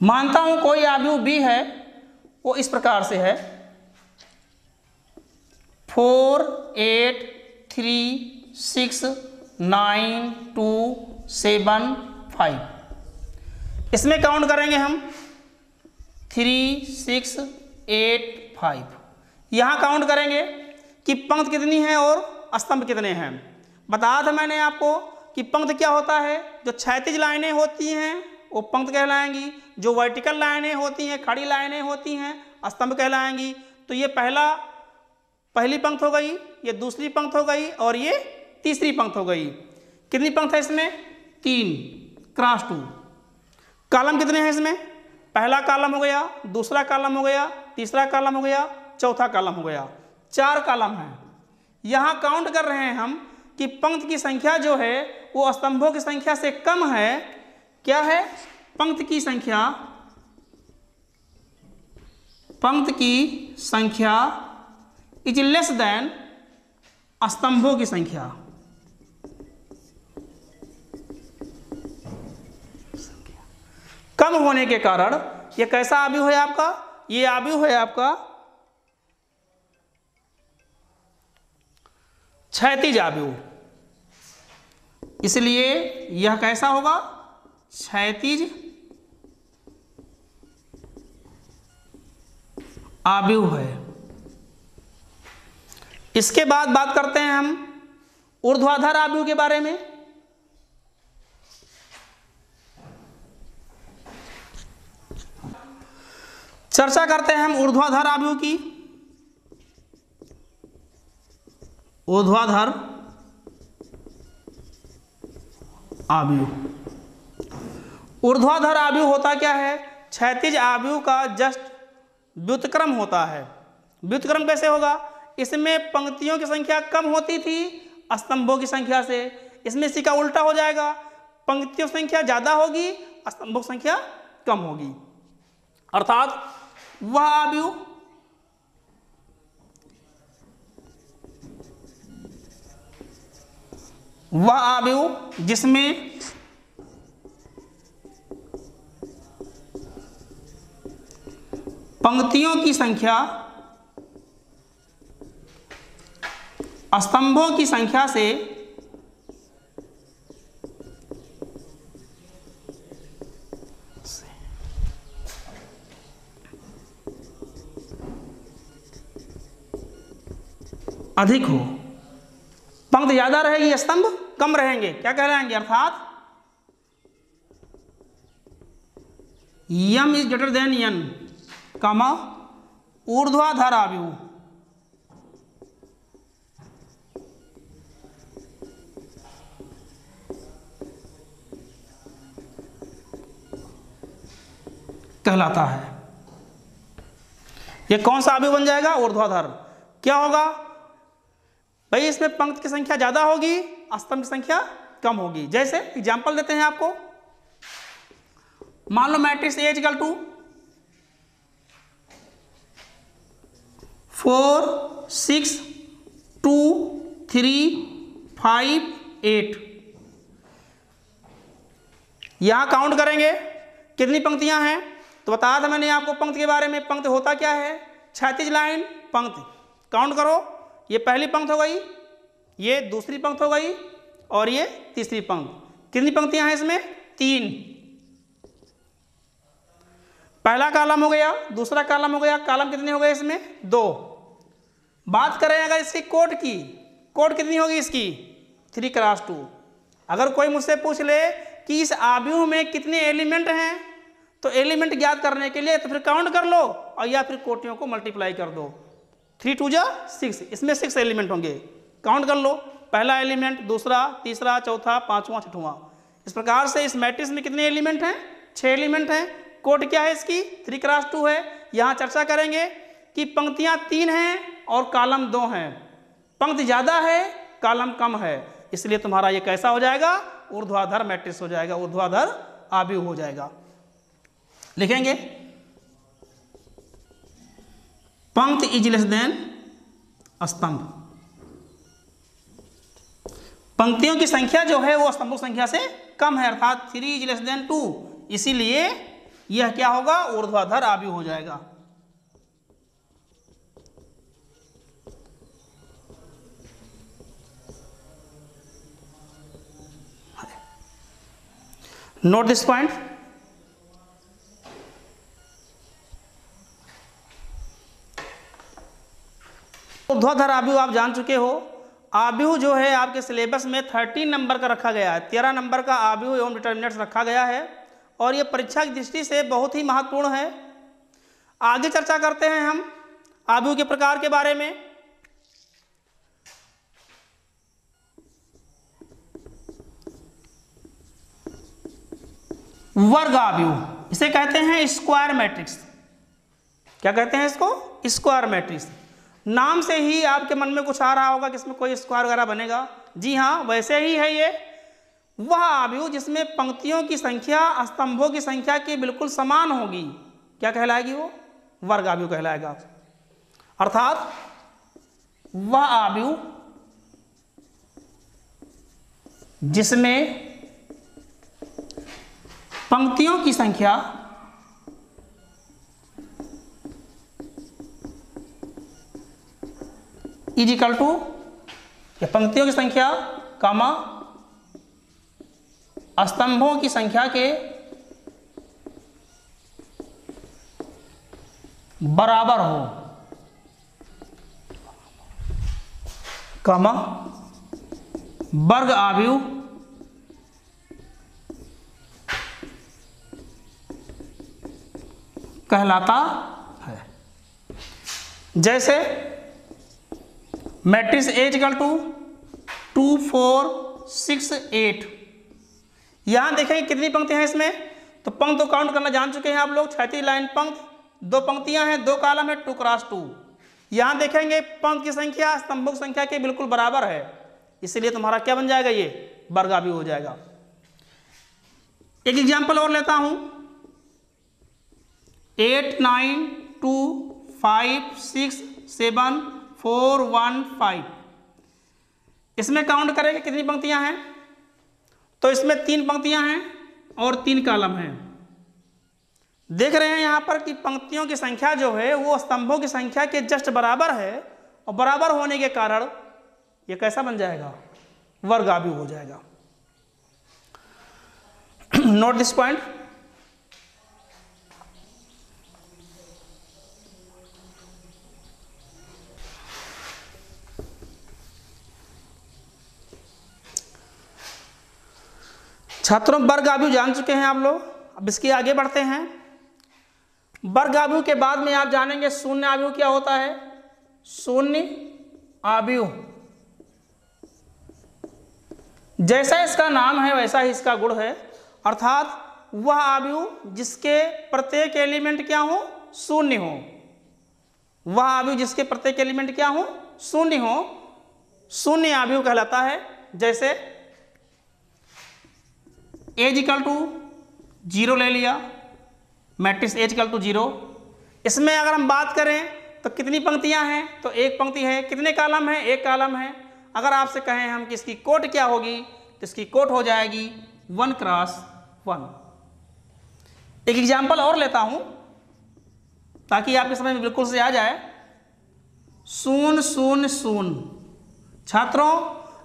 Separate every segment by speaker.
Speaker 1: मानता हूं कोई आव्यूह बी है, वो इस प्रकार से है 4 8 3 6 9 2 7 5। इसमें काउंट करेंगे हम 3 6 8 5। यहां काउंट करेंगे कि पंक्ति कितनी है और स्तंभ कितने हैं। बताया था मैंने आपको कि पंक्ति क्या होता है, जो क्षैतिज लाइनें होती हैं वो पंक्ति कहलाएंगी, जो वर्टिकल लाइनें होती हैं, खड़ी लाइनें होती हैं, स्तंभ कहलाएंगी। तो ये पहली पंक्ति हो गई, ये दूसरी पंक्ति हो गई और ये तीसरी पंक्ति हो गई। कितनी पंक्ति है इसमें? 3 क्रॉस 2। कॉलम कितने हैं इसमें? पहला कॉलम हो गया, दूसरा कॉलम हो गया, तीसरा कॉलम हो गया, चौथा कॉलम हो गया, 4 कॉलम हैं। यहां काउंट कर रहे हैं हम कि पंक्ति की संख्या जो है वो स्तंभों की संख्या से कम है। क्या है? पंक्ति की संख्या इज लेस देन स्तंभों की संख्या। कम होने के कारण ये कैसा आव्यूह है आपका? ये आव्यूह है आपका क्षैतिज आव्यूह। इसलिए यह कैसा होगा? क्षैतिज आव्यूह है। इसके बाद बात करते हैं हम ऊर्ध्वाधर आव्यूह के बारे में। चर्चा करते हैं हम ऊर्ध्वाधर आव्यूह की। ऊर्ध्वाधर आव्यूह, ऊर्ध्वाधर आव्यूह होता क्या है? क्षैतिज आव्यूह का जस्ट व्युत्क्रम होता है। व्युत्क्रम कैसे होगा? इसमें पंक्तियों की संख्या कम होती थी स्तंभों की संख्या से, इसमें इसी का उल्टा हो जाएगा, पंक्तियों की संख्या ज्यादा होगी, स्तंभों की संख्या कम होगी। अर्थात वह आव्यूह जिसमें पंक्तियों की संख्या स्तंभों की संख्या से अधिक हो। पंक्ति ज्यादा रहेगी, स्तंभ कम रहेंगे, क्या कहलाएंगे? अर्थात यम इज ग्रेटर देन एन, कमा ऊर्ध्वाधर आव्यूह। कहलाता है। यह कौन सा आव्यूह बन जाएगा? ऊर्ध्वाधर। क्या होगा भाई? इसमें पंक्ति की संख्या ज्यादा होगी, स्तंभ की संख्या कम होगी। जैसे एग्जांपल देते हैं आपको, मान लो मैट्रिक्स ए इक्वल टू 4 6 2 3 5 8। यहां काउंट करेंगे कितनी पंक्तियां हैं, तो बताया था मैंने आपको पंक्ति के बारे में। पंक्ति होता क्या है? क्षैतिज लाइन पंक्ति। काउंट करो, ये पहली पंक्ति हो गई, ये दूसरी पंक्ति हो गई और ये तीसरी पंक्ति। कितनी पंक्तियां हैं इसमें? 3। पहला कॉलम हो गया, दूसरा कॉलम हो गया, कॉलम कितने हो गए इसमें? 2। बात करें अगर इसकी कोट की, कोट कितनी होगी इसकी? 3 क्रॉस 2। अगर कोई मुझसे पूछ ले कि इस आव्यूह में कितने एलिमेंट हैं, तो एलिमेंट ज्ञात करने के लिए तो फिर काउंट कर लो और या फिर कोटियों को मल्टीप्लाई कर दो। 3 2 जा 6, इसमें 6 एलिमेंट होंगे। काउंट कर लो, पहला एलिमेंट, दूसरा, तीसरा, चौथा, पांचवा, छठवां। इस प्रकार से इस मैट्रिक्स में कितने एलिमेंट हैं? 6 एलिमेंट हैं। कोड क्या है इसकी? 3 क्रॉस 2 है। यहां चर्चा करेंगे कि पंक्तियां 3 हैं और कॉलम 2 हैं। पंक्ति ज्यादा है, कॉलम कम है, इसलिए तुम्हारा ये कैसा हो जाएगा? ऊर्ध्वाधर मैट्रिक्स हो जाएगा, ऊर्ध्वाधर आव्यूह हो जाएगा। लिखेंगे पंक्ति इज लेस देन स्तंभ। पंक्तियों की संख्या जो है वो स्तंभों की संख्या से कम है, अर्थात 3 इज लेस देन 2। इसीलिए यह क्या होगा, ऊर्ध्वाधर आव्यूह हो जाएगा। Note this point. ऊर्ध्वाधर आव्यूह आप जान चुके हो। आव्यूह जो है आपके सिलेबस में 13 नंबर का रखा गया है, 13 नंबर का आव्यूह एवं डिटर्मिनेंट्स रखा गया है और ये परीक्षा की दृष्टि से बहुत ही महत्वपूर्ण है। आगे चर्चा करते हैं हम आव्यूह के प्रकार के बारे में। वर्ग आव्यूह, इसे कहते हैं स्क्वायर मैट्रिक्स। क्या कहते हैं इसको, स्क्वायर मैट्रिक्स। नाम से ही आपके मन में कुछ आ रहा होगा कि इसमें कोई स्क्वायर वगैरह बनेगा। जी हाँ, वैसे ही है ये वह आव्यूह जिसमें पंक्तियों की संख्या स्तंभों की संख्या की बिल्कुल समान होगी। क्या कहलाएगी वो, वर्ग आव्यूह कहलाएगा। अर्थात वह आव्यूह जिसमें पंक्तियों की संख्या इजिकल टू, या पंक्तियों की संख्या कामा स्तंभों की संख्या के बराबर हो, कामा वर्ग आव्यूह कहलाता है। जैसे मैट्रिक्स ए इक्वल टू 2 4 6 8। यहां देखेंगे कितनी पंक्तियां हैं इसमें, तो पंक्ति तो काउंट करना जान चुके हैं आप लोग। क्षैतिज लाइन पंक्ति, 2 पंक्तियां हैं, 2 कॉलम है, 2 क्रॉस 2। यहां देखेंगे पंक्ति की संख्या स्तंभों की संख्या के बिल्कुल बराबर है, इसलिए तुम्हारा क्या बन जाएगा, ये वर्ग आव्यूह हो जाएगा। एक एग्जांपल और लेता हूं, 8 9 2 5 6 7 4 1 5। इसमें काउंट करेंगे कितनी पंक्तियां हैं, तो इसमें 3 पंक्तियां हैं और 3 कॉलम हैं। देख रहे हैं यहां पर कि पंक्तियों की संख्या जो है वो स्तंभों की संख्या के जस्ट बराबर है, और बराबर होने के कारण ये कैसा बन जाएगा, वर्ग आव्यूह हो जाएगा। Note this point. छात्रों, वर्ग आव्यूह जान चुके हैं आप लोग। अब इसके आगे बढ़ते हैं। वर्ग आव्यूह के बाद में आप जानेंगे शून्य आव्यूह क्या होता है। शून्य आव्यूह जैसा इसका नाम है वैसा ही इसका गुण है, अर्थात वह आव्यूह जिसके प्रत्येक एलिमेंट क्या हो, शून्य हो। वह आव्यूह जिसके प्रत्येक एलिमेंट क्या हो, शून्य हो, शून्य आव्यूह कहलाता है। जैसे ए इक्वल टू 0 ले लिया, मैट्रिक्स ए इक्वल टू 0। इसमें अगर हम बात करें तो कितनी पंक्तियां हैं, तो एक पंक्ति है। कितने कॉलम है, एक कॉलम है। अगर आपसे कहें हम कि इसकी कोट क्या होगी, तो इसकी कोट हो जाएगी 1 क्रॉस 1। एक एग्जाम्पल और लेता हूं ताकि आपके समझ में बिल्कुल से आ जाए। 0 0 0। छात्रों,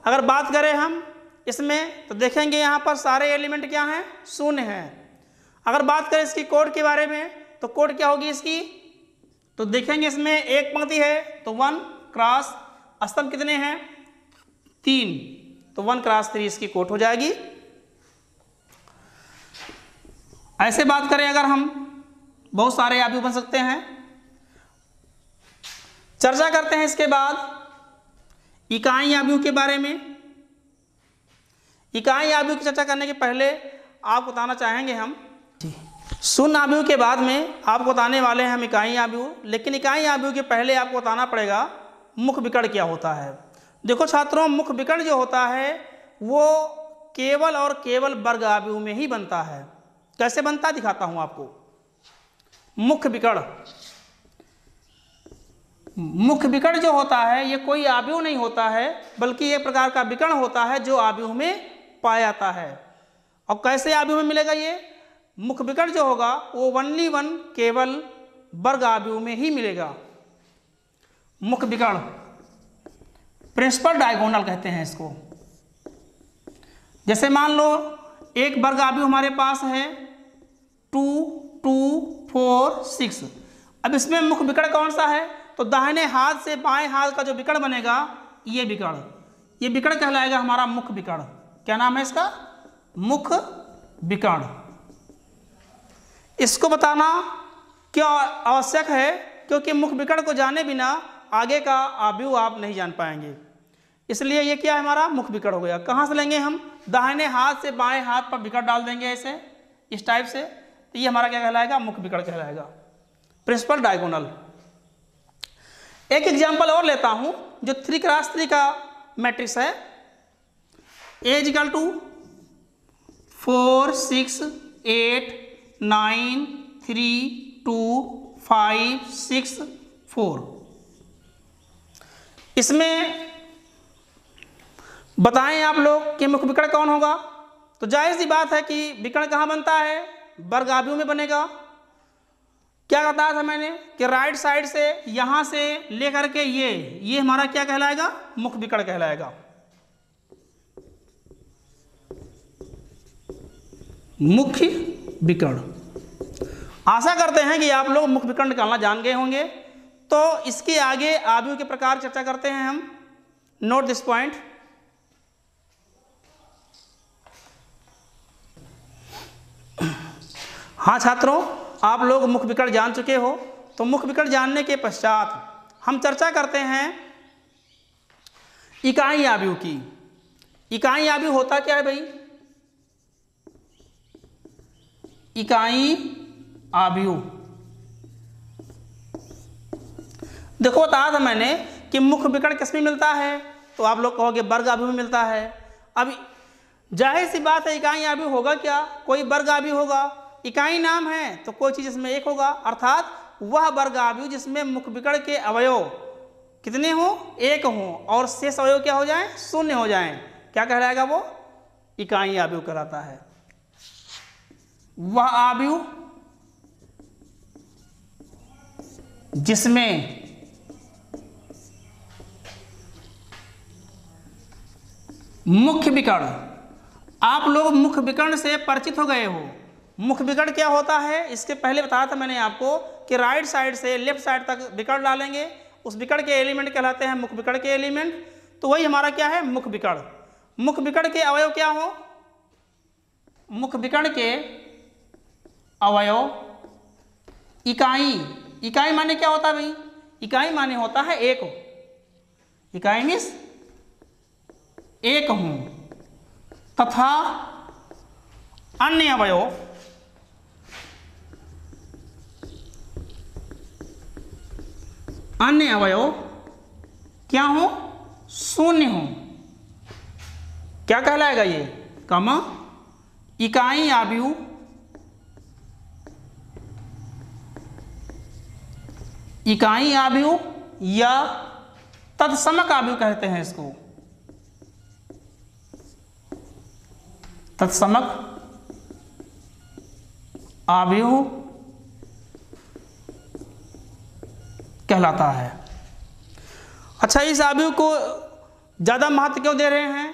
Speaker 1: अगर बात करें हम इसमें तो देखेंगे यहाँ पर सारे एलिमेंट क्या हैं, शून्य हैं। अगर बात करें इसकी कोड के बारे में, तो कोड क्या होगी इसकी, तो देखेंगे इसमें एक पंक्ति है तो 1 क्रॉस, स्तंभ कितने हैं, 3, तो 1 क्रॉस 3 इसकी कोट हो जाएगी। ऐसे बात करें अगर हम, बहुत सारे आव्यूह बन सकते हैं। चर्चा करते हैं इसके बाद इकाई आव्यूह के बारे में। इकाई आव्यूह की चर्चा करने के पहले आपको बताना चाहेंगे हम शून्य आव्यूह के बाद में आपको बताने वाले हैं हम इकाई आव्यूह। लेकिन इकाई आव्यूह के पहले आपको बताना पड़ेगा मुख्य विकर्ण क्या होता है। देखो छात्रों, मुख्य विकर्ण जो होता है वो केवल और केवल वर्ग आव्यूह में ही बनता है। कैसे बनता है दिखाता हूं आपको। मुख्य विकर्ण, मुख्य विकर्ण जो होता है ये कोई आव्यूह नहीं होता है, बल्कि एक प्रकार का विकर्ण होता है जो आव्यूह में पाया जाता है। और कैसे आव्यूह में मिलेगा ये, मुख्य विकर्ण जो होगा वो ओनली वन केवल वर्ग आव्यूह में ही मिलेगा। मुख्य विकर्ण प्रिंसिपल डायगोनल कहते हैं इसको। जैसे मान लो एक वर्ग आव्यूह हमारे पास है 2, 2, 4, 6। अब इसमें मुख्य विकर्ण कौन सा है? तो दाहिने हाथ से बाएं हाथ का जो विकर्ण बनेगा ये विकर्ण कहलाएगा हमारा मुख्य विकर्ण। क्या नाम है इसका? मुख्य विकर्ण। इसको बताना क्यों आवश्यक है? क्योंकि मुख्य विकर्ण को जाने बिना आगे का आव्यूह आप नहीं जान पाएंगे। इसलिए ये क्या है? हमारा मुख्य विकर्ण हो गया। कहाँ से लेंगे हम? दाहिने हाथ से बाएं हाथ पर विकर्ण डाल देंगे ऐसे, इस टाइप से, तो ये हमारा क्या कहलाएगा? मुख्य विकर्ण कहलाएगा, प्रिंसिपल डायगोनल। एक एग्जांपल और लेता हूं जो 3x3 का मैट्रिक्स है। A = 4, 6, 8, 9, 3, 2, 5, 6, 4। इसमें बताएं आप लोग कि मुख्य विकर्ण कौन होगा? तो जाहिर सी बात है कि विकर्ण कहाँ बनता है? वर्ग आव्यूह में बनेगा। क्या बताया था मैंने कि राइट साइड से यहां से लेकर के ये हमारा क्या कहलाएगा? मुख्य विकर्ण कहलाएगा। मुख्य विकर्ण। आशा करते हैं कि आप लोग मुख्य विकर्ण निकालना जान गए होंगे। तो इसके आगे आव्यूह के प्रकार चर्चा करते हैं हम। Note this point. हाँ छात्रों, आप लोग मुख्य विकर्ण जान चुके हो। तो मुख्य विकर्ण जानने के पश्चात हम चर्चा करते हैं इकाई आव्यूह की। इकाई आव्यूह होता क्या है भाई? इकाई आव्यूह देखो बताया था मैंने कि मुख्य विकर्ण किसमें मिलता है? तो आप लोग कहोगे वर्ग आव्यूह में मिलता है। अब जाहिर सी बात है इकाई आव्यूह होगा क्या? कोई वर्ग आव्यूह होगा। इकाई नाम है तो कोई चीज इसमें एक होगा, अर्थात वह वर्ग आव्यूह जिसमें मुख्य विकर्ण के अवयव कितने हो? एक हो, और शेष अवयव क्या हो जाएं? शून्य हो जाएं। क्या कहलाएगा वो? इकाई आव्यूह कहलाता है। वह आव्यूह जिसमें मुख्य विकर्ण, आप लोग मुख्य विकर्ण से परिचित हो गए हो। मुख्य विकर्ण क्या होता है? इसके पहले बताया था मैंने आपको कि राइट साइड से लेफ्ट साइड तक विकर्ण डालेंगे, उस विकर्ण के एलिमेंट कहलाते हैं मुख्य विकर्ण के एलिमेंट। तो वही हमारा क्या है? मुख्य विकर्ण। मुख्य विकर्ण के अवयव क्या हो? मुख्य विकर्ण के अवयव इकाई माने क्या होता है भाई? इकाई माने होता है एक। इकाई मीन्स एक हूं, तथा अन्य अवयव क्या हो? शून्य हो। क्या कहलाएगा ये? कमा इकाई आव्यूह या तत्समक आव्यूह कहते हैं इसको। तत्समक आव्यूह कहलाता है। अच्छा, इस आव्यूह को ज़्यादा महत्व क्यों दे रहे हैं?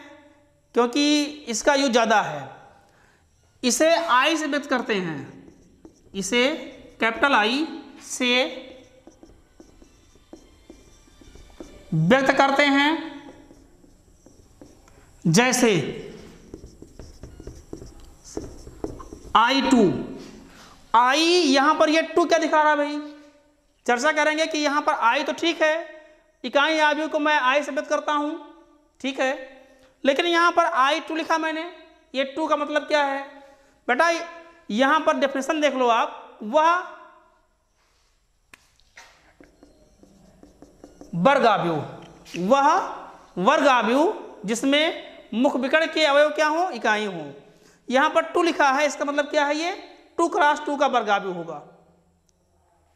Speaker 1: क्योंकि इसका यूज ज़्यादा है। इसे आई से व्यक्त करते हैं, इसे कैपिटल आई से व्यक्त करते हैं। जैसे I2, आई यहां पर ये 2 क्या दिखा रहा है भाई? चर्चा करेंगे कि यहां पर आई तो ठीक है, इकाई आव्यूह को मैं आई से व्यक्त करता हूं, ठीक है, लेकिन यहां पर I2 लिखा मैंने, ये 2 का मतलब क्या है? बेटा यहां पर डेफिनेशन देख लो आप, वह वर्ग आव्यूह जिसमें मुख्य विकर्ण के अवयव क्या हो? इकाई हो। यहां पर 2 लिखा है, इसका मतलब क्या है? ये 2x2 का वर्ग आव्यूह होगा।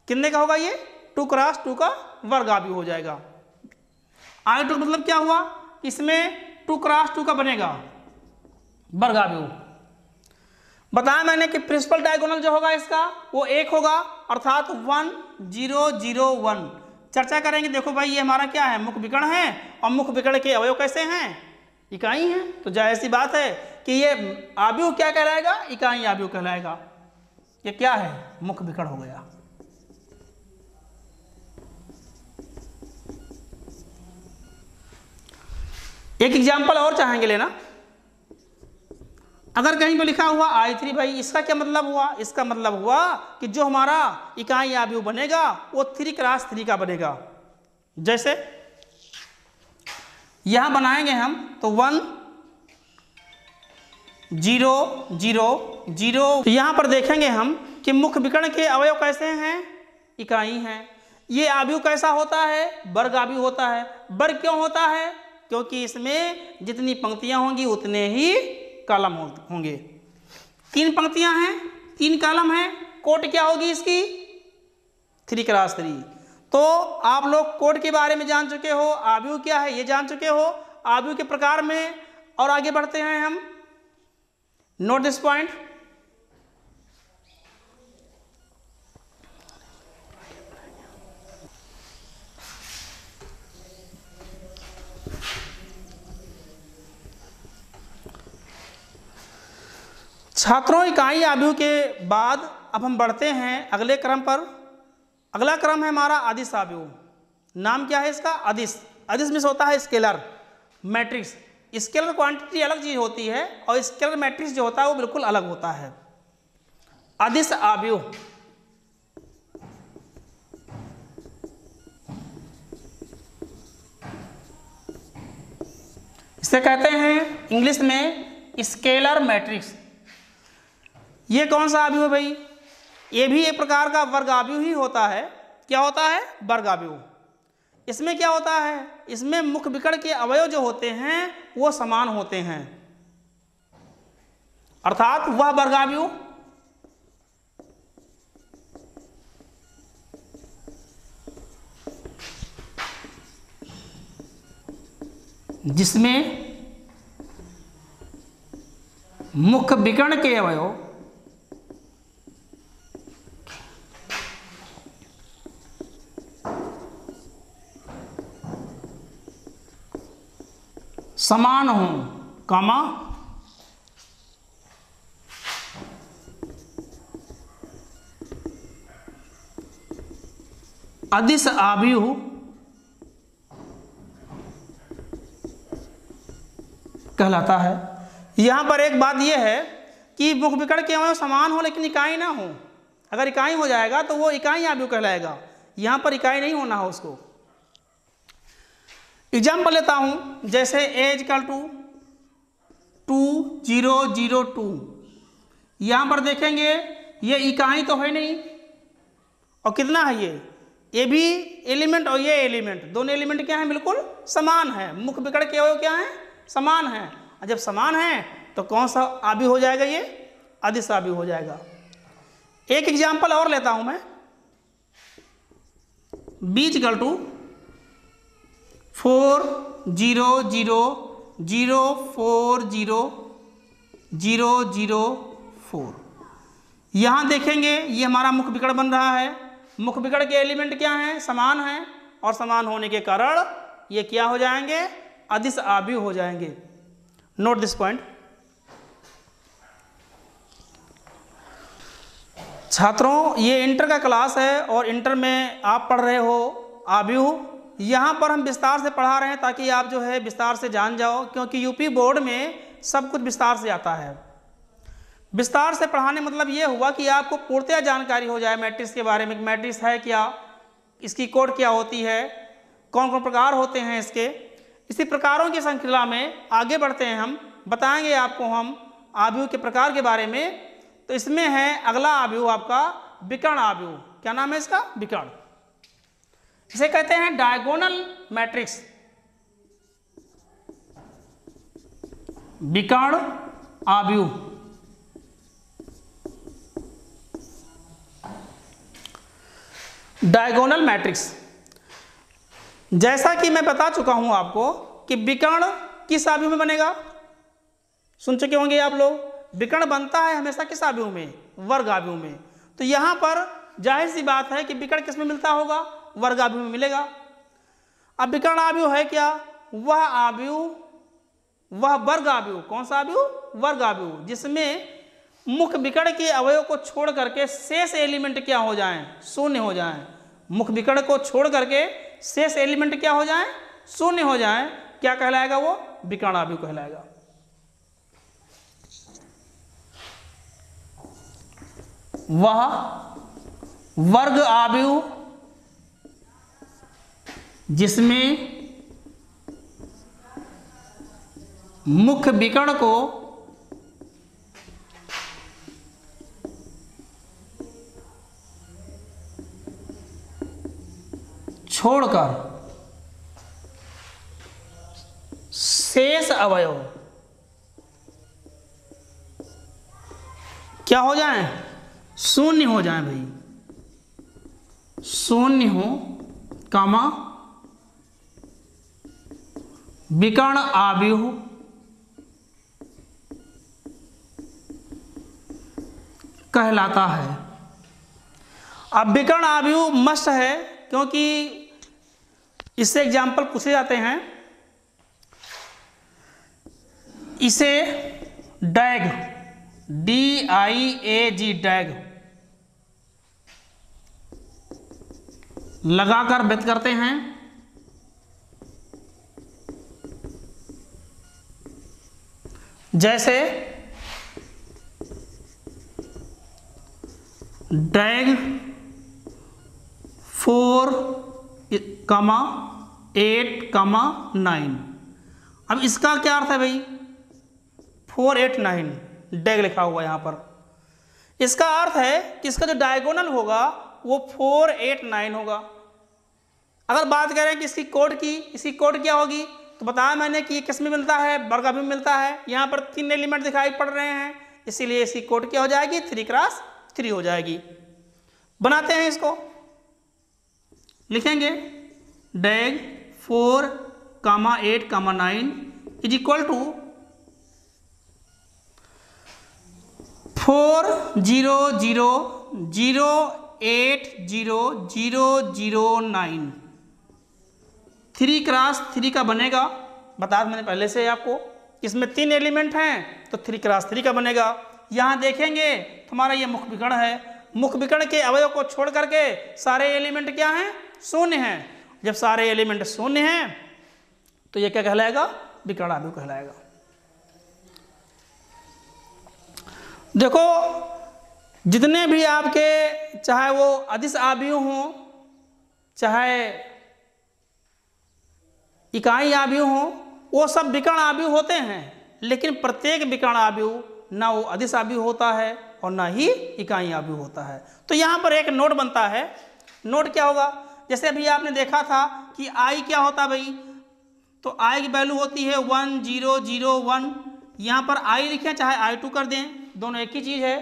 Speaker 1: कितने का होगा? ये 2x2 का वर्ग आव्यूह हो जाएगा। I2 का मतलब क्या हुआ? इसमें 2x2 का बनेगा वर्ग आव्यूह। बताया मैंने कि प्रिंसिपल डायगोनल जो होगा इसका वो 1 होगा, अर्थात 1 0 0 1। चर्चा करेंगे। देखो भाई ये हमारा क्या है, मुख विकर्ण है, और मुख विकर्ण के अवयव कैसे हैं, इकाई हैं। तो जाहिर सी बात है कि ये आव्यूह क्या कहलाएगा, इकाई आव्यूह कहलाएगा। ये क्या है, मुख विकर्ण हो गया। एक एग्जाम्पल और चाहेंगे लेना। अगर कहीं पे लिखा हुआ I3, भाई इसका क्या मतलब हुआ, इसका मतलब हुआ कि जो हमारा इकाई आव्यूह बनेगा वो 3 क्रॉस 3 का बनेगा। जैसे यहां बनाएंगे हम तो 1 0 0 0। तो यहां पर देखेंगे हम कि मुख विकर्ण के अवयव कैसे हैं, इकाई हैं। ये आव्यूह कैसा होता है, वर्ग आव्यूह होता है। वर्ग क्यों होता है, क्योंकि इसमें जितनी पंक्तियां होंगी उतने ही कॉलम होंगे। 3 पंक्तियां हैं, 3 कॉलम हैं। कोट क्या होगी इसकी, 3 क्रॉस 3। तो आप लोग कोट के बारे में जान चुके हो, आव्यूह क्या है ये जान चुके हो, आव्यूह के प्रकार में। और आगे बढ़ते हैं हम। Note this point. छात्रों, इकाई आव्यूह के बाद अब हम बढ़ते हैं अगले क्रम पर। अगला क्रम है हमारा अदिश आव्यूह। नाम क्या है इसका, अदिश। अदिश में होता है स्केलर मैट्रिक्स। स्केलर क्वांटिटी अलग चीज होती है और स्केलर मैट्रिक्स जो होता है वो बिल्कुल अलग होता है। अदिश आव्यूह इसे कहते हैं इंग्लिश में स्केलर मैट्रिक्स। ये कौन सा आव्यूह है भाई, ये भी एक प्रकार का वर्ग आव्यूह ही होता है। क्या होता है, वर्ग आव्यूह। इसमें क्या होता है, इसमें मुख विकर्ण के अवयव जो होते हैं वो समान होते हैं, अर्थात वह वर्ग आव्यूह जिसमें मुख विकर्ण के अवयव समान हो, कामा अदिश आव्यूह कहलाता है। यहां पर एक बात यह है कि मुख विकर्ण के अवयव समान हो लेकिन इकाई ना हो। अगर इकाई हो जाएगा तो वो इकाई आव्यूह कहलाएगा। यहां पर इकाई नहीं होना हो उसको। एग्जाम्पल लेता हूं, जैसे a = 2 0 0 2। यहां पर देखेंगे ये इकाई तो है नहीं, और कितना है ये भी एलिमेंट और ये एलिमेंट, दोनों एलिमेंट क्या है, बिल्कुल समान है। मुख विकर्ण के अवयव क्या है, समान है। और जब समान है तो कौन सा आव्यूह हो जाएगा, ये अदिश आव्यूह हो जाएगा। एक एग्जाम्पल और लेता हूं मैं, b = 4 0 0 0 4 0 0 0 4। यहां देखेंगे ये हमारा मुख विकर्ण बन रहा है। मुख विकर्ण के एलिमेंट क्या हैं, समान हैं, और समान होने के कारण ये क्या हो जाएंगे, अदिश आव्यूह हो जाएंगे। Note this point. छात्रों, ये इंटर का क्लास है और इंटर में आप पढ़ रहे हो आव्यूह। यहाँ पर हम विस्तार से पढ़ा रहे हैं ताकि आप जो है विस्तार से जान जाओ, क्योंकि यूपी बोर्ड में सब कुछ विस्तार से आता है। विस्तार से पढ़ाने मतलब ये हुआ कि आपको पूर्णतः जानकारी हो जाए मैट्रिक्स के बारे में। मैट्रिक्स है क्या, इसकी कोड क्या होती है, कौन कौन प्रकार होते हैं इसके। इसी प्रकारों की श्रृंखला में आगे बढ़ते हैं। हम बताएंगे आपको हम आव्यूह के प्रकार के बारे में। तो इसमें है अगला आव्यूह आपका विकर्ण आव्यूह। क्या नाम है इसका, विकर्ण। इसे कहते हैं डायगोनल मैट्रिक्स, विकर्ण आव्यूह। डायगोनल मैट्रिक्स, जैसा कि मैं बता चुका हूं आपको कि विकर्ण किस आव्यूह में बनेगा, सुन चुके होंगे आप लोग। विकर्ण बनता है हमेशा किस आव्यूह में? वर्ग आव्यूह में। तो यहां पर जाहिर सी बात है कि विकर्ण किस में मिलता होगा? वर्ग आव्यूह में मिलेगा। अब विकर्ण आव्यूह है क्या? वह आव्यूह, वह वर्ग आव्यूह। कौन सा आव्यूह? वर्ग आव्यूह, जिसमें मुख्य विकर्ण के अवयव को छोड़ करके शेष एलिमेंट क्या हो जाएं? शून्य हो जाएं। मुख्य विकर्ण को छोड़ करके शेष एलिमेंट क्या हो जाएं? शून्य हो जाएं। क्या कहलाएगा वो? विकर्ण आव्यूह कहलाएगा। वह वर्ग आव्यूह जिसमें मुख्य विकर्ण को छोड़कर शेष अवयव क्या हो जाएं? शून्य हो जाएं भाई। शून्य हो कामा विकर्ण आव्यूह कहलाता है। अब विकर्ण आव्यूह मस्ट है, क्योंकि इससे एग्जाम्पल पूछे जाते हैं। इसे डैग, DIAG डैग लगाकर व्यक्त करते हैं। जैसे डैग 4, 8, 9। अब इसका क्या अर्थ है भाई? 4, 8, 9 डैग लिखा हुआ है यहां पर। इसका अर्थ है कि इसका जो डायगोनल होगा वो 4, 8, 9 होगा। अगर बात करें कि इसकी कोड की, इसकी कोड क्या होगी, तो बताया मैंने कि किस में मिलता है? वर्ग आव्यूह में मिलता है। यहां पर 3 एलिमेंट दिखाई पड़ रहे हैं, इसीलिए इसकी कोड क्या हो जाएगी? 3x3 हो जाएगी। बनाते हैं इसको, लिखेंगे डैग 4, 8, 9 इज इक्वल टू 4 0 0 0 8 0 0 0 9। 3x3 का बनेगा। बता मैंने पहले से आपको, इसमें 3 एलिमेंट हैं तो 3x3 का बनेगा। यहां देखेंगे हमारा ये मुख्य विकर्ण है। मुख्य विकर्ण के अवयव को छोड़ करके सारे एलिमेंट क्या हैं? शून्य हैं। जब सारे एलिमेंट शून्य हैं तो ये क्या कहलाएगा? विकर्ण आव्यूह कहलाएगा। देखो, जितने भी आपके चाहे वो अदिश आव्यूह हों, चाहे इकाई आव्यूह हों, वो सब विकर्ण आव्यूह होते हैं। लेकिन प्रत्येक विकर्ण आव्यूह ना वो अदिश आव्यूह होता है और ना ही इकाई आव्यूह होता है। तो यहाँ पर एक नोट बनता है। नोट क्या होगा? जैसे अभी आपने देखा था कि आई क्या होता भाई, तो आई की वैल्यू होती है 1 0 0 1। यहाँ पर आई लिखें चाहे I2 कर दें, दोनों एक ही चीज है।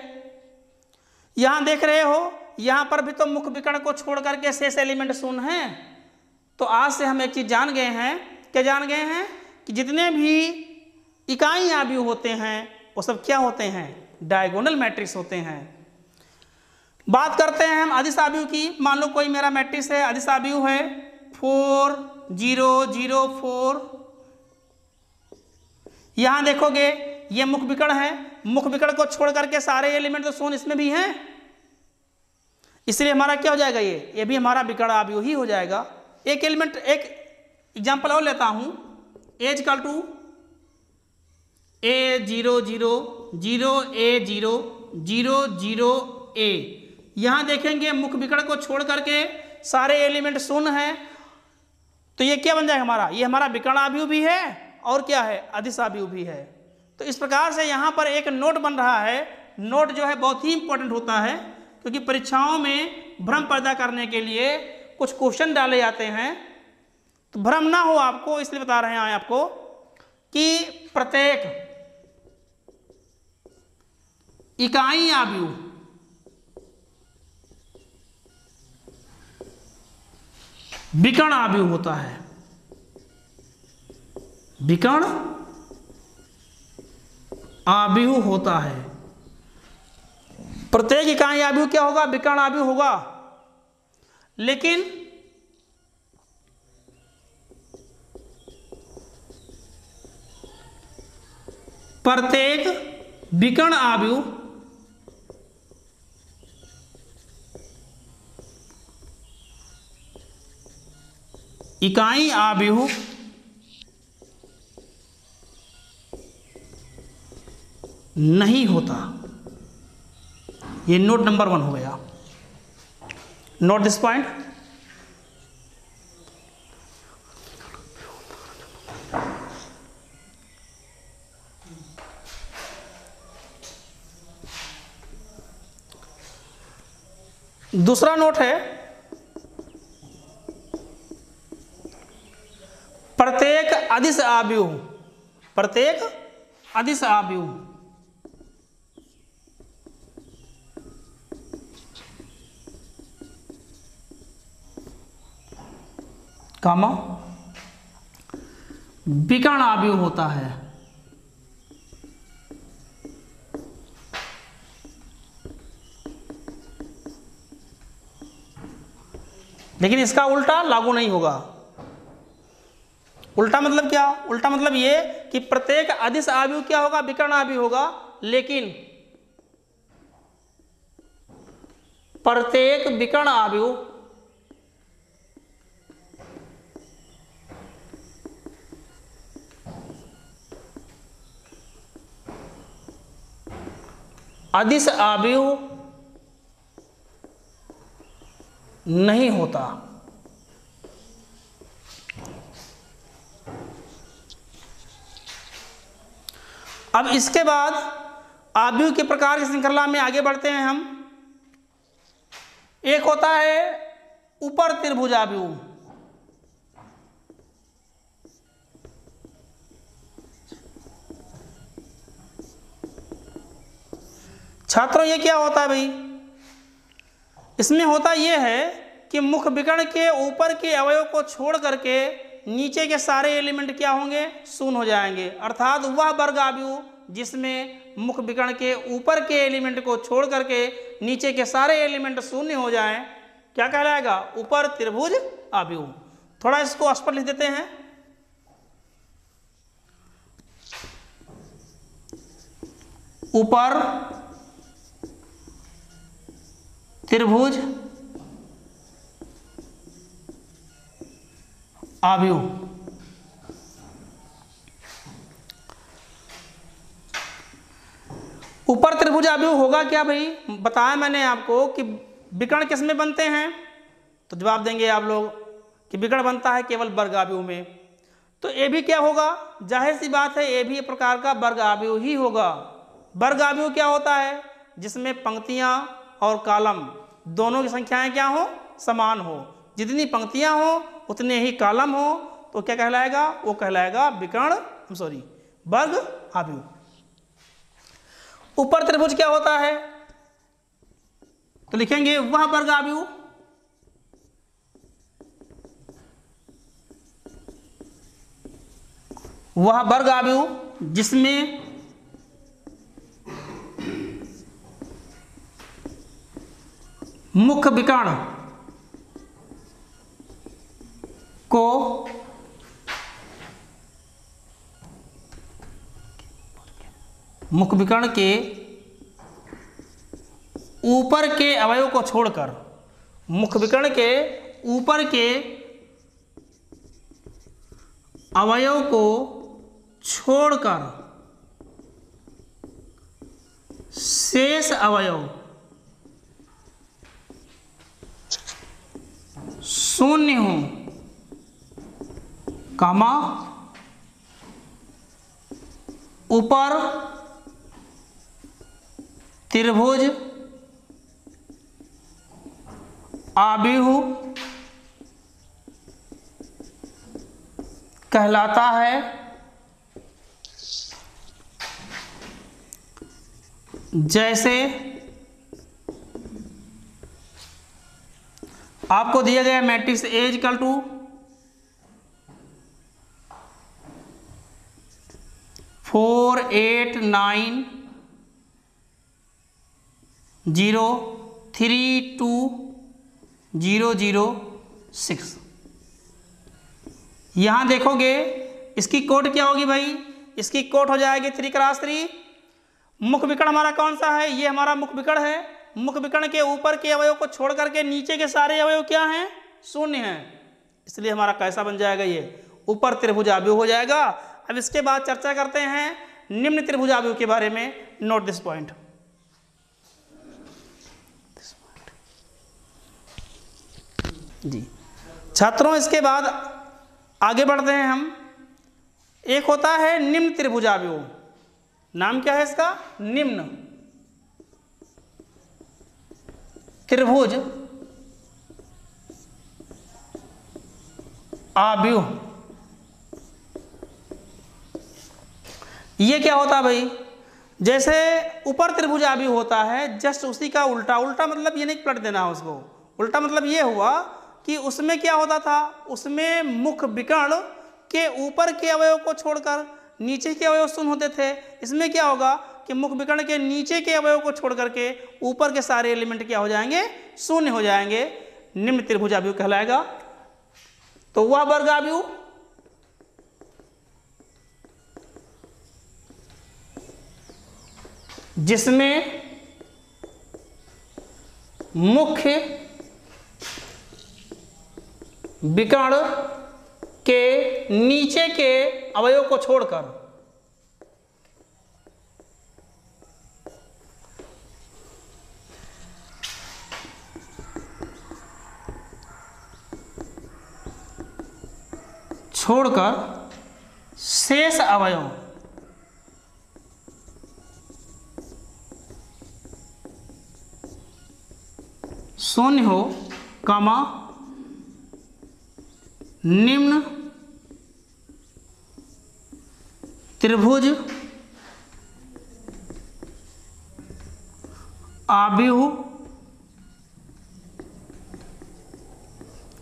Speaker 1: यहाँ देख रहे हो, यहाँ पर भी तो मुख्य विकर्ण को छोड़ करके शेष एलिमेंट शून्य हैं। तो आज से हम एक चीज जान गए हैं। क्या जान गए हैं? कि जितने भी इकाई आव्यूह होते हैं वो सब क्या होते हैं? डायगोनल मैट्रिक्स होते हैं। बात करते हैं हम अदिश आव्यूह की। मान लो कोई मेरा मैट्रिक्स है, अदिश आव्यूह है 4 0 0 4। यहां देखोगे ये मुख्य विकर्ण है। मुख्य विकर्ण को छोड़ करके सारे एलिमेंट तो शून्य इसमें भी हैं, इसलिए हमारा क्या हो जाएगा? ये भी हमारा विकर्ण आव्यूह ही हो जाएगा। एक एलिमेंट, एक एग्जांपल और लेता हूं। A equal to A 0 0 0 A 0 0 0 A। यहां देखेंगे मुख्य विकर्ण को छोड़ करके सारे एलिमेंट शून्य हैं, तो ये क्या बन जाएगा हमारा? ये हमारा विकर्ण आव्यूह भी है और क्या है? अदिश आव्यूह भी है। तो इस प्रकार से यहाँ पर एक नोट बन रहा है। नोट जो है बहुत ही इंपॉर्टेंट होता है, क्योंकि परीक्षाओं में भ्रम पैदा करने के लिए कुछ क्वेश्चन डाले जाते हैं। तो भ्रम ना हो आपको, इसलिए बता रहे हैं आपको कि प्रत्येक इकाई आव्यूह विकर्ण आव्यूह होता है। विकर्ण आव्यूह होता है। प्रत्येक इकाई आव्यूह क्या होगा? विकर्ण आव्यूह होगा। लेकिन प्रत्येक विकर्ण आव्यूह इकाई आव्यूह नहीं होता। ये नोट नंबर 1 हो गया। Note this point. दूसरा नोट है, प्रत्येक अदिश आव्यूह, प्रत्येक अदिश आव्यूह कामा विकर्ण आव्यूह होता है। लेकिन इसका उल्टा लागू नहीं होगा। उल्टा मतलब क्या? उल्टा मतलब ये कि प्रत्येक अदिश आव्यूह क्या होगा? विकर्ण आव्यूह होगा। लेकिन प्रत्येक विकर्ण आव्यूह अदिश आव्यूह नहीं होता। अब इसके बाद आव्यूह के प्रकार की श्रृंखला में आगे बढ़ते हैं हम। एक होता है उपर त्रिभुज आव्यूह। छात्रों ये क्या होता है भाई? इसमें होता यह है कि मुख विकर्ण के ऊपर के अवयव को छोड़ करके नीचे के सारे एलिमेंट क्या होंगे? शून्य हो जाएंगे। अर्थात वह वर्ग आव्यूह जिसमें मुख विकर्ण के ऊपर के एलिमेंट को छोड़ करके नीचे के सारे एलिमेंट शून्य हो जाएं, क्या कहलाएगा? उपर त्रिभुज आव्यूह। थोड़ा इसको स्पष्ट लिख देते हैं। ऊपर त्रिभुज आव्यूह। ऊपर त्रिभुज आव्यूह होगा क्या भाई? बताया मैंने आपको कि विकर्ण किस में बनते हैं, तो जवाब देंगे आप लोग कि विकर्ण बनता है केवल वर्ग आव्यूह में। तो ये भी क्या होगा? जाहिर सी बात है, ये भी एक प्रकार का वर्ग आव्यूह ही होगा। वर्ग आव्यूह क्या होता है? जिसमें पंक्तियां और कॉलम दोनों की संख्याएं क्या हो? समान हो। जितनी पंक्तियां हो उतने ही कॉलम हो, तो क्या कहलाएगा? वो कहलाएगा वर्ग आव्यूह। ऊपर त्रिभुज क्या होता है? तो लिखेंगे वह वर्ग आव्यूह जिसमें मुख्य विकर्ण को मुख्य विकर्ण के ऊपर के अवयव को छोड़कर, मुख्य विकर्ण के ऊपर के अवयव को छोड़कर शेष अवयव शून्य हो, कामा ऊपर त्रिभुज आव्यूह कहलाता है। जैसे आपको दिया गया मैट्रिक्स A इक्वल टू 4 8 9 0 3 2 0 0 6। यहाँ देखोगे इसकी कोड क्या होगी भाई, इसकी कोड हो जाएगी 3 क्रॉस 3। मुख विकर्ण हमारा कौन सा है, ये हमारा मुख विकर्ण है। मुख विकर्ण के ऊपर के अवयव को छोड़ करके नीचे के सारे अवयव क्या हैं, शून्य हैं, इसलिए हमारा कैसा बन जाएगा, ये ऊपर त्रिभुजाव्यूह हो जाएगा। अब इसके बाद चर्चा करते हैं निम्न त्रिभुजाव्यूह के बारे में। Note this point. जी छात्रों, इसके बाद आगे बढ़ते हैं हम। एक होता है निम्न त्रिभुजाव्यूह, नाम क्या है इसका, निम्न त्रिभुज आव्यूह। ये क्या होता है भाई, जैसे ऊपर त्रिभुजाव्यूह होता है जस्ट उसी का उल्टा। उल्टा मतलब ये नहीं पलट देना है उसको, उल्टा मतलब ये हुआ कि उसमें क्या होता था, उसमें मुख विकर्ण के ऊपर के अवयव को छोड़कर नीचे के अवयव शून्य होते थे। इसमें क्या होगा कि मुख विकर्ण के नीचे के अवयव को छोड़ करके ऊपर के सारे एलिमेंट क्या हो जाएंगे, शून्य हो जाएंगे, निम्न त्रिभुजाव्यूह कहलाएगा। तो वह वर्गाव्यूह जिसमें मुख्य विकर्ण के नीचे के अवयव को छोड़कर शेष अवयव शून्य हो, कामा निम्न त्रिभुज आव्यूह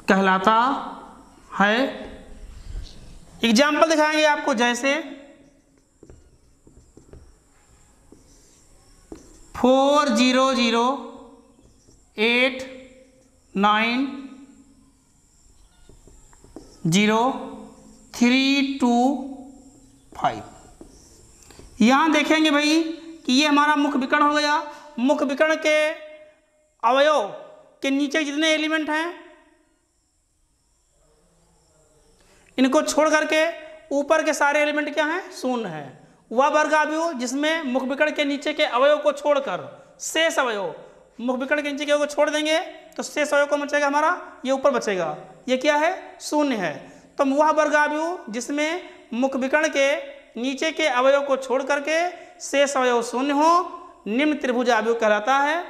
Speaker 1: कहलाता है। एग्जाम्पल दिखाएंगे आपको, जैसे 4 0 0 8 9 0 3 2 5। यहाँ देखेंगे भाई कि ये हमारा मुख विकर्ण हो गया। मुख विकर्ण के अवयव के नीचे जितने एलिमेंट हैं इनको छोड़ करके ऊपर के सारे एलिमेंट क्या हैं, शून्य है। वह वर्गाव्यूह जिसमें मुख विकर्ण के नीचे के अवयव को छोड़कर शेष अवयव, मुख विकर्ण के नीचे के अवयव को छोड़ देंगे तो शेष अवयव कौन बचेगा हमारा, ये ऊपर बचेगा, ये क्या है, शून्य है। तो वह वर्गाव्यूह जिसमें मुख विकर्ण के नीचे के अवयव को छोड़ करके शेष अवयव शून्य हो, निम्न त्रिभुजाव्यूह कहलाता है।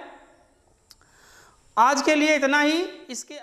Speaker 1: आज के लिए इतना ही। इसके